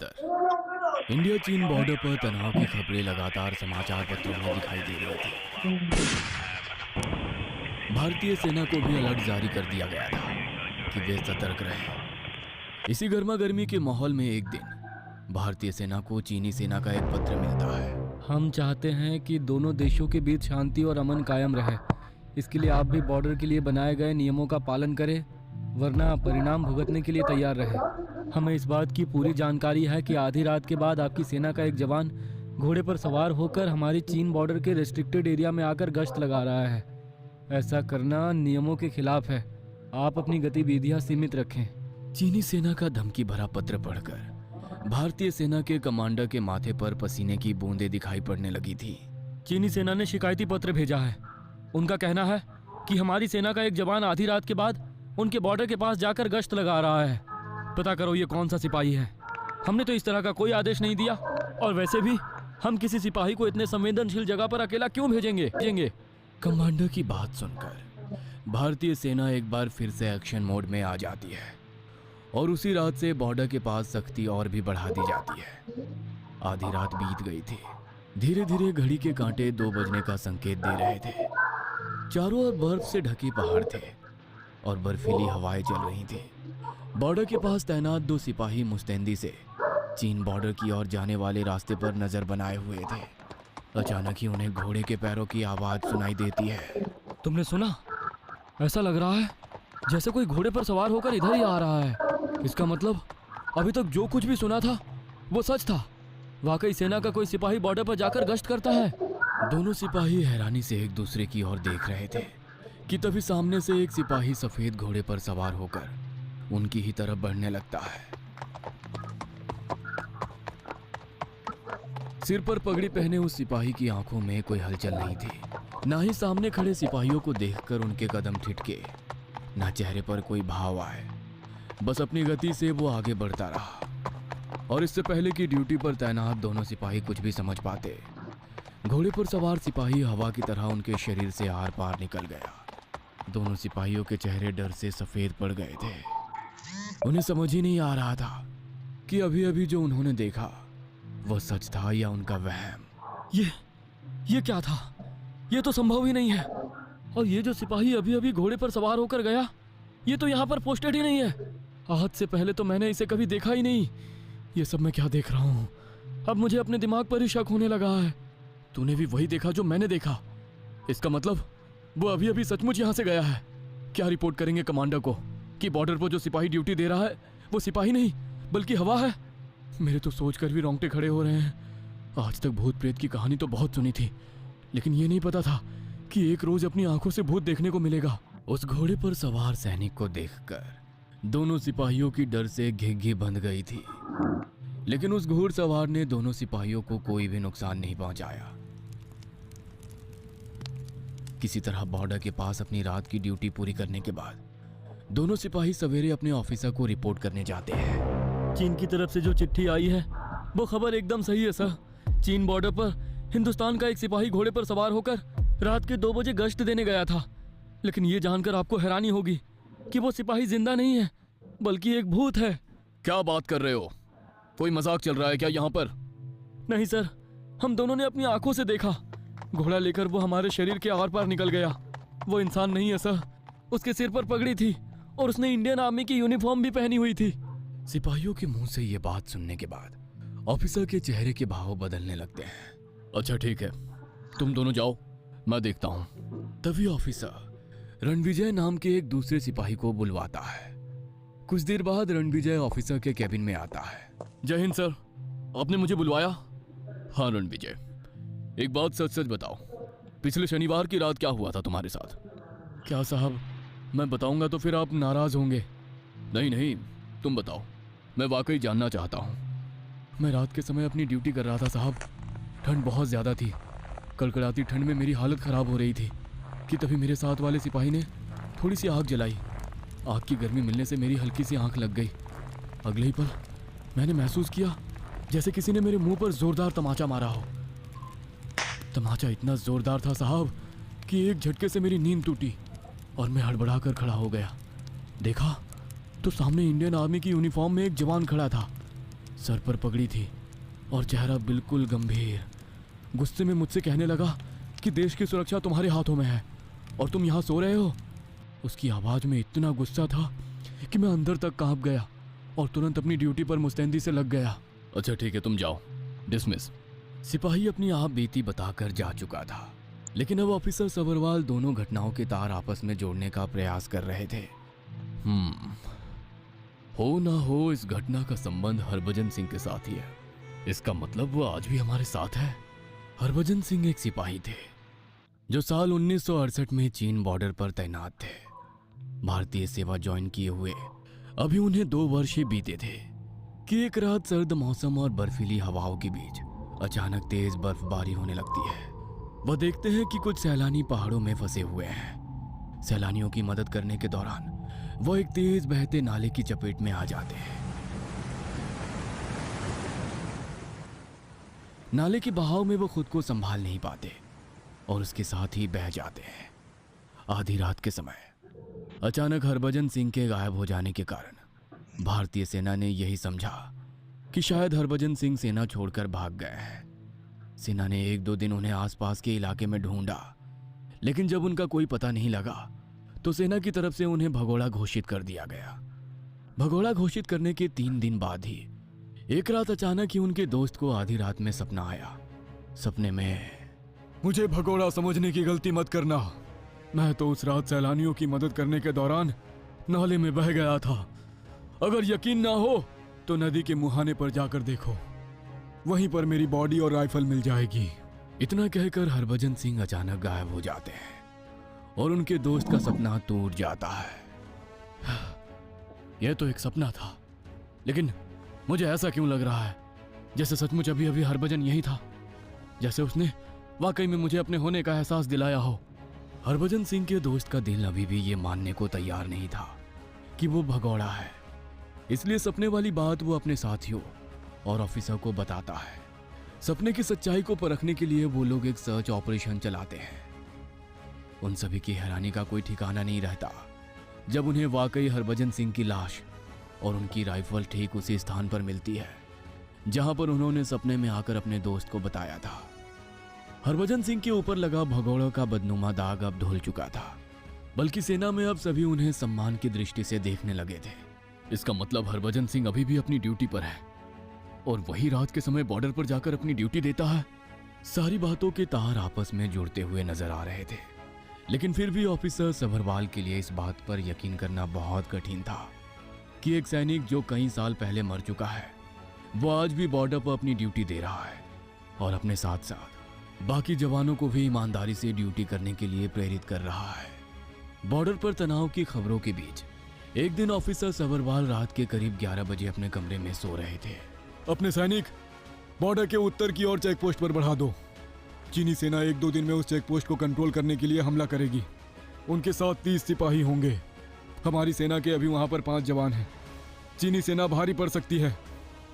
2072। India चीन border पर तनाव की खबरें लगातार समाचार पत्रों में दिखाई दे रही थी। भारतीय सेना को भी अलर्ट जारी कर दिया गया था कि वे सतर्क रहें। इसी गर्मा गर्मी के माहौल में एक दिन भारतीय सेना को चीनी सेना का एक पत्र मिलता है। हम चाहते हैं कि दोनों देशों के बीच शांति और अमन कायम रहे। इसके लिए आप भी बॉर्डर के लिए बनाए गए नियमों का पालन करें, वरना परिणाम भुगतने के लिए तैयार रहे। हमें इस बात की पूरी जानकारी है कि आधी रात के बाद आपकी सेना का एक जवान घोड़े पर सवार होकर हमारी चीन बॉर्डर के रेस्ट्रिक्टेड एरिया में आकर गश्त लगा रहा है। ऐसा करना नियमों के खिलाफ है। आप अपनी गतिविधियां सीमित रखें। चीनी सेना का धमकी भरा पत्र पढ़कर भारतीय सेना के कमांडर के माथे पर पसीने की बूंदें दिखाई पड़ने लगी थी। चीनी सेना ने शिकायती पत्र भेजा है। उनका कहना है कि हमारी सेना का एक जवान आधी रात के बाद उनके बॉर्डर के पास जाकर गश्त लगा रहा है। पता करो ये कौन सा सिपाही है। हमने तो इस तरह का कोई आदेश नहीं दिया, और वैसे भी हम किसी सिपाही को इतने संवेदनशील जगह पर अकेला क्यों भेजेंगे? कमांडर की बात सुनकर भारतीय सेना एक बार फिर से एक्शन मोड में आ जाती है और उसी रात से बॉर्डर के पास सख्ती और भी बढ़ा दी जाती है। आधी रात बीत गई थी। धीरे धीरे घड़ी के कांटे 2 बजने का संकेत दे रहे थे। चारों ओर बर्फ से ढके पहाड़ थे और बर्फीली हवाएं चल रही थी। बॉर्डर के पास तैनात 2 सिपाही मुस्तैदी से चीन बॉर्डर की ओर जाने वाले रास्ते पर नजर बनाए हुए थे। अचानक ही उन्हें घोड़े के पैरों की आवाज सुनाई देती है। तुमने सुना? ऐसा लग रहा है जैसे कोई घोड़े पर सवार होकर इधर ही आ रहा है। इसका मतलब अभी तक जो कुछ भी सुना था वो सच था। वाकई सेना का कोई सिपाही बॉर्डर पर जाकर गश्त करता है। दोनों सिपाही हैरानी से एक दूसरे की ओर देख रहे थे कि तभी सामने से एक सिपाही सफेद घोड़े पर सवार होकर उनकी ही तरफ बढ़ने लगता है। सिर पर पगड़ी पहने उस सिपाही की आंखों में कोई हलचल नहीं थी, ना ही सामने खड़े सिपाहियों को देखकर उनके कदम ठिठके, ना चेहरे पर कोई भाव आए। बस अपनी गति से वो आगे बढ़ता रहा। और इससे पहले कि ड्यूटी पर तैनात दोनों सिपाही कुछ भी समझ पाते, घोड़े पर सवार सिपाही हवा की तरह उनके शरीर से आर पार निकल गया। दोनों सिपाहियों के चेहरे डर से सफेद पड़ गए थे। उन्हें समझ ही नहीं आ रहा था कि अभी अभी जो उन्होंने देखा वो सच था या उनका वहम। ये क्या था? ये तो संभव ही नहीं है। और ये जो सिपाही अभी अभी घोड़े पर सवार होकर गया, ये तो यहाँ पर पोस्टेड ही नहीं है। आज से पहले तो मैंने इसे कभी देखा ही नहीं। ये सब मैं क्या देख रहा हूँ? अब मुझे अपने दिमाग पर ही शक होने लगा है। तूने भी वही देखा जो मैंने देखा? इसका मतलब वो अभी अभी सचमुच यहाँ से गया है। क्या रिपोर्ट करेंगे कमांडर को कि बॉर्डर पर जो सिपाही ड्यूटी दे रहा है वो सिपाही नहीं बल्कि हवा है? मेरे तो सोचकर भी रोंगटे खड़े हो रहे हैं। आज तक भूत प्रेत की कहानी तो बहुत सुनी थी, लेकिन ये नहीं पता था कि एक रोज अपनी आंखों से भूत देखने को मिलेगा। उस घोड़े पर सवार सैनिक को देखकर दोनों सिपाहियों की डर से घिघी बंध गई थी, लेकिन उस घुड़सवार ने दोनों सिपाहियों को कोई भी नुकसान नहीं पहुंचाया। किसी तरह बॉर्डर के पास अपनी रात की ड्यूटी पूरी करने के बाद दोनों सिपाही सवेरे अपने ऑफिसर को रिपोर्ट करने जाते हैं। चीन की तरफ से जो चिट्ठी आई है वो खबर एकदम सही है सर। चीन बॉर्डर पर हिंदुस्तान का एक सिपाही घोड़े पर सवार होकर रात के 2 बजे गश्त देने गया था। लेकिन ये जानकर आपको हैरानी होगी कि वो सिपाही जिंदा नहीं है बल्कि एक भूत है। क्या बात कर रहे हो? कोई मजाक चल रहा है क्या यहाँ पर? नहीं सर, हम दोनों ने अपनी आंखों से देखा। घोड़ा लेकर वो हमारे शरीर के आर पार निकल गया। वो इंसान नहीं है सर। उसके सिर पर पगड़ी थी और उसने इंडियन आर्मी की यूनिफॉर्म भी पहनी हुई थी। सिपाहियों के मुंह से ये बात सुनने के बाद ऑफिसर के चेहरे के भाव बदलने लगते हैं। अच्छा ठीक है, तुम दोनों जाओ, मैं देखता हूं। तभी ऑफिसर रणविजय नाम के एक दूसरे सिपाही को बुलवाता है। कुछ देर बाद रणविजय ऑफिसर के कैबिन में आता है। जय हिंद सर, आपने मुझे बुलवाया? हाँ रणविजय, एक बात सच सच बताओ, पिछले शनिवार की रात क्या हुआ था तुम्हारे साथ? क्या साहब, मैं बताऊंगा तो फिर आप नाराज होंगे। नहीं नहीं, तुम बताओ, मैं वाकई जानना चाहता हूँ। मैं रात के समय अपनी ड्यूटी कर रहा था साहब। ठंड बहुत ज़्यादा थी। कड़कड़ाती ठंड में मेरी हालत ख़राब हो रही थी कि तभी मेरे साथ वाले सिपाही ने थोड़ी सी आग जलाई। आग की गर्मी मिलने से मेरी हल्की सी आंख लग गई। अगले ही पल मैंने महसूस किया जैसे किसी ने मेरे मुंह पर ज़ोरदार तमाचा मारा हो। तमाचा इतना ज़ोरदार था साहब कि एक झटके से मेरी नींद टूटी और मैं हड़बड़ा कर खड़ा हो गया। देखा तो सामने इंडियन आर्मी की यूनिफॉर्म में एक जवान खड़ा था। सर पर पगड़ी थी और चेहरा बिल्कुल गंभीर। गुस्से में मुझसे कहने लगा कि देश की सुरक्षा तुम्हारे हाथों में है और तुम यहाँ सो रहे हो। उसकी आवाज़ में इतना गुस्सा था कि मैं अंदर तक कांप गया और तुरंत अपनी ड्यूटी पर मुस्तैदी से लग गया। अच्छा ठीक है, तुम जाओ, डिसमिस। सिपाही अपनी आप बीती बताकर जा चुका था, लेकिन अब ऑफिसर सबरवाल दोनों घटनाओं के तार आपस में जोड़ने का प्रयास कर रहे थे। हो ना हो इस घटना का संबंध हरभजन सिंह के साथ ही है। इसका मतलब वो आज भी हमारे साथ है। हरभजन सिंह एक सिपाही थे जो साल 1968 में चीन बॉर्डर पर तैनात थे। भारतीय सेवा ज्वाइन किए हुए अभी उन्हें 2 वर्ष ही बीते थे कि एक रात सर्द मौसम और बर्फीली हवाओं के बीच अचानक तेज बर्फबारी होने लगती है। वह देखते हैं कि कुछ सैलानी पहाड़ों में फंसे हुए हैं। सैलानियों की मदद करने के दौरान वह एक तेज बहते नाले की चपेट में आ जाते हैं। नाले के बहाव में वो खुद को संभाल नहीं पाते और उसके साथ ही बह जाते हैं। आधी रात के समय अचानक हरभजन सिंह के गायब हो जाने के कारण भारतीय सेना ने यही समझा कि शायद हरभजन सिंह सेना छोड़कर भाग गए हैं। सेना ने 1-2 दिन उन्हें आसपास के इलाके में ढूंढा, लेकिन जब उनका कोई पता नहीं लगा तो सेना की तरफ से उन्हें भगोड़ा घोषित कर दिया गया। भगोड़ा घोषित करने के 3 दिन बाद ही एक रात अचानक ही उनके दोस्त को आधी रात में सपना आया। सपने में, मुझे भगोड़ा समझने की गलती मत करना, मैं तो उस रात सैलानियों की मदद करने के दौरान नाले में बह गया था। अगर यकीन ना हो तो नदी के मुहाने पर जाकर देखो, वहीं पर मेरी बॉडी और राइफल मिल जाएगी। इतना कहकर हरभजन सिंह अचानक गायब हो जाते हैं और उनके दोस्त का सपना टूट जाता है। यह तो एक सपना था, लेकिन मुझे ऐसा क्यों लग रहा है जैसे सचमुच अभी अभी हरभजन यही था, जैसे उसने वाकई में मुझे अपने होने का एहसास दिलाया हो। हरभजन सिंह के दोस्त का दिल अभी भी ये मानने को तैयार नहीं था कि वो भगोड़ा है, इसलिए सपने वाली बात वो अपने साथियों और ऑफिसर को बताता है। सपने की सच्चाई को परखने के लिए वो लोग एक सर्च ऑपरेशन चलाते हैं। उन सभी की हैरानी का कोई ठिकाना नहीं रहता जब उन्हें वाकई हरभजन सिंह की लाश और उनकी राइफल ठीक उसी स्थान पर मिलती है जहां पर उन्होंने सपने में आकर अपने दोस्त को बताया था। हरभजन सिंह के ऊपर लगा भगोड़ों का बदनुमा दाग अब धुल चुका था, बल्कि सेना में अब सभी उन्हें सम्मान की दृष्टि से देखने लगे थे। इसका मतलब हरभजन सिंह अभी भी अपनी ड्यूटी पर है और वही रात के समय बॉर्डर पर जाकर अपनी ड्यूटी देता है। सारी बातों के तार आपस में जुड़ते हुए नजर आ रहे थे, लेकिन फिर भी ऑफिसर सभरवाल के लिए इस बात पर यकीन करना बहुत कठिन था कि एक सैनिक जो कई साल पहले मर चुका है वो आज भी बॉर्डर पर अपनी ड्यूटी दे रहा है और अपने साथ साथ बाकी जवानों को भी ईमानदारी से ड्यूटी करने के लिए प्रेरित कर रहा है। बॉर्डर पर तनाव की खबरों के बीच एक दिन ऑफिसर सभरवाल रात के करीब 11 बजे अपने कमरे में सो रहे थे। अपने सैनिक बॉर्डर के उत्तर की ओर चेक पोस्ट पर बढ़ा दो। चीनी सेना 1-2 दिन में उस चेक पोस्ट को कंट्रोल करने के लिए हमला करेगी। उनके साथ 30 सिपाही होंगे। हमारी सेना के अभी वहां पर 5 जवान हैं। चीनी सेना भारी पड़ सकती है,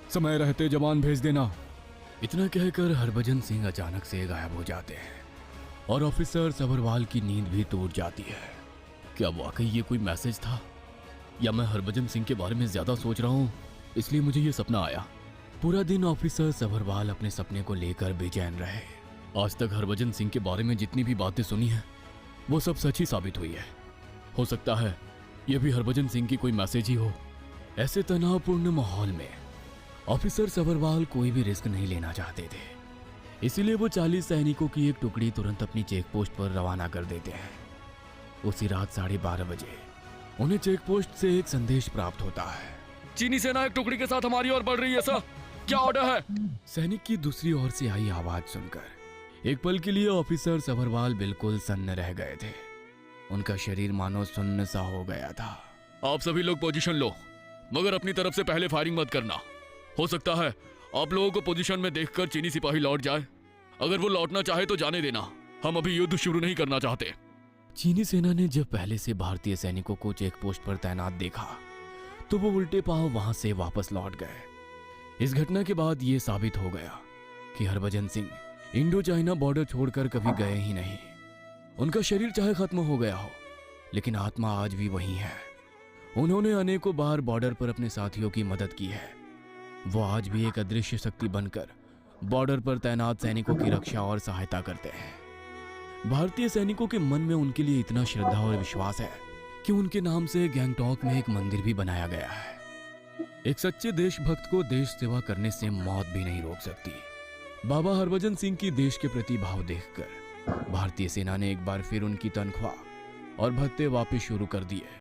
समय रहते जवान भेज देना। इतना कहकर हरभजन सिंह अचानक से गायब हो जाते हैं और ऑफिसर सभरवाल की नींद भी टूट जाती है। क्या वाकई ये कोई मैसेज था या मैं हरभजन सिंह के बारे में ज्यादा सोच रहा हूँ इसलिए मुझे ये सपना आया। पूरा दिन ऑफिसर सभरवाल अपने सपने को लेकर बेचैन रहे। आज तक हरभजन सिंह के बारे में जितनी भी बातें सुनी हैं वो सब सच ही साबित हुई है। हो सकता है ये भी हरभजन सिंह की कोई मैसेज ही हो। ऐसे तनावपूर्ण माहौल में ऑफिसर सभरवाल कोई भी रिस्क नहीं लेना चाहते थे, इसीलिए वो 40 सैनिकों की एक टुकड़ी तुरंत अपनी चेक पोस्ट पर रवाना कर देते हैं। उसी रात 12:30 बजे उन्हें चेक पोस्ट से एक संदेश प्राप्त होता है। चीनी सेना एक टुकड़ी के साथ हमारी ओर बढ़ रही है सर, क्या ऑर्डर है? सैनिक की दूसरी ओर से आई आवाज सुनकर एक पल के लिए ऑफिसर सभरवाल बिल्कुल सन्न रह गए थे। उनका शरीर मानो सुन्न सा हो गया था। आप सभी लोग पोजीशन लो, मगर अपनी तरफ से पहले फायरिंग मत करना। हो सकता है आप लोगों को पोजीशन में देखकर चीनी सिपाही लौट जाए। अगर वो लौटना चाहे तो जाने देना, हम अभी युद्ध शुरू नहीं करना चाहते। चीनी सेना ने जब पहले से भारतीय सैनिकों को चेक पोस्ट पर तैनात देखा तो वो उल्टे पांव वहां से वापस लौट गए। इस घटना के बाद ये साबित हो गया कि Harbhajan Singh Indo China border छोड़कर कभी गए ही नहीं। उनका शरीर चाहे खत्म हो गया हो, लेकिन आत्मा आज भी वही है। उन्होंने अनेकों बार बॉर्डर पर अपने साथियों की मदद की है वो आज भी एक अदृश्य शक्ति बनकर बॉर्डर पर तैनात सैनिकों की रक्षा और सहायता करते हैं। भारतीय सैनिकों के मन में उनके लिए इतना श्रद्धा और विश्वास है कि उनके नाम से गैंगटॉक में एक मंदिर भी बनाया गया है। एक सच्चे देशभक्त को देश सेवा करने से मौत भी नहीं रोक सकती। बाबा हरभजन सिंह की देश के प्रति भाव देखकर भारतीय सेना ने एक बार फिर उनकी तनख्वाह और भत्ते वापस शुरू कर दिए।